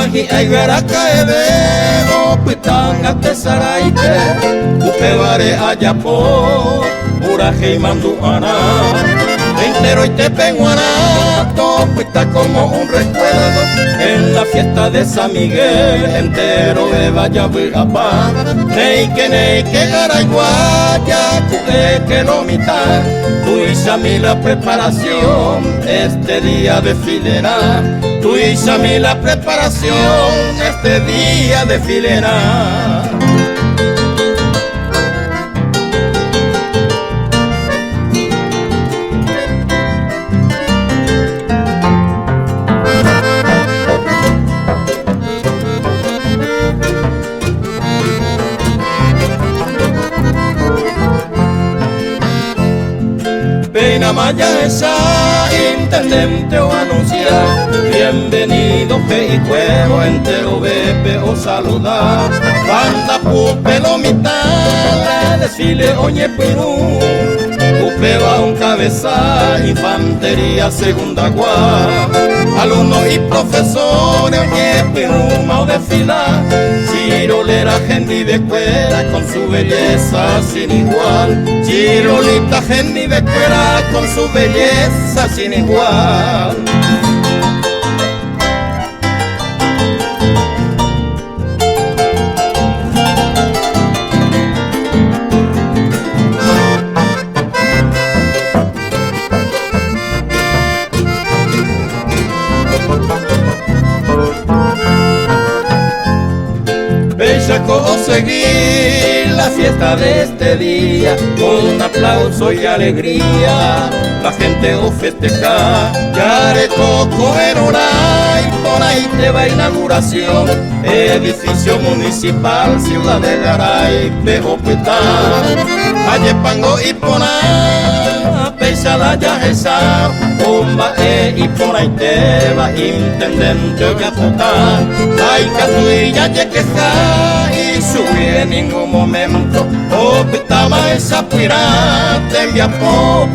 Aji aigara kaede opitanga tesaraite upevare ayapo uraje y manduana entero y te penguana topita como un recuerdo en la fiesta de San Miguel entero de Vallavirapá neike garaiguaya que lo mitad tú y a mí la preparación este día desfilerá tú y a mí la preparación este día desfilerá. Peina Maya esa, intendente o anunciar, bienvenido que y juego entero bebe o saludar. Banda pupe lo mitad, desfile oñe Perú, pupe va un cabeza, infantería segunda guardia. Alumnos y profesores oñe Perú mao desfilar, chirolera gente de cuera con su belleza sin igual. Chirolita gente de cuera con su belleza sin igual. Bellaco seguir la fiesta de este día con un aplauso y alegría. La gente o festeja, Yarecoco en Oray, por ahí te va inauguración, edificio municipal, ciudad de Garay, Pejopetá, Ayepango y Poná, Peixada ya esa, Bomba y por ahí te va intendente Oyapotar, ay Catuilla Yequeja y subí en ningún momento, Opitama esa pirata envía por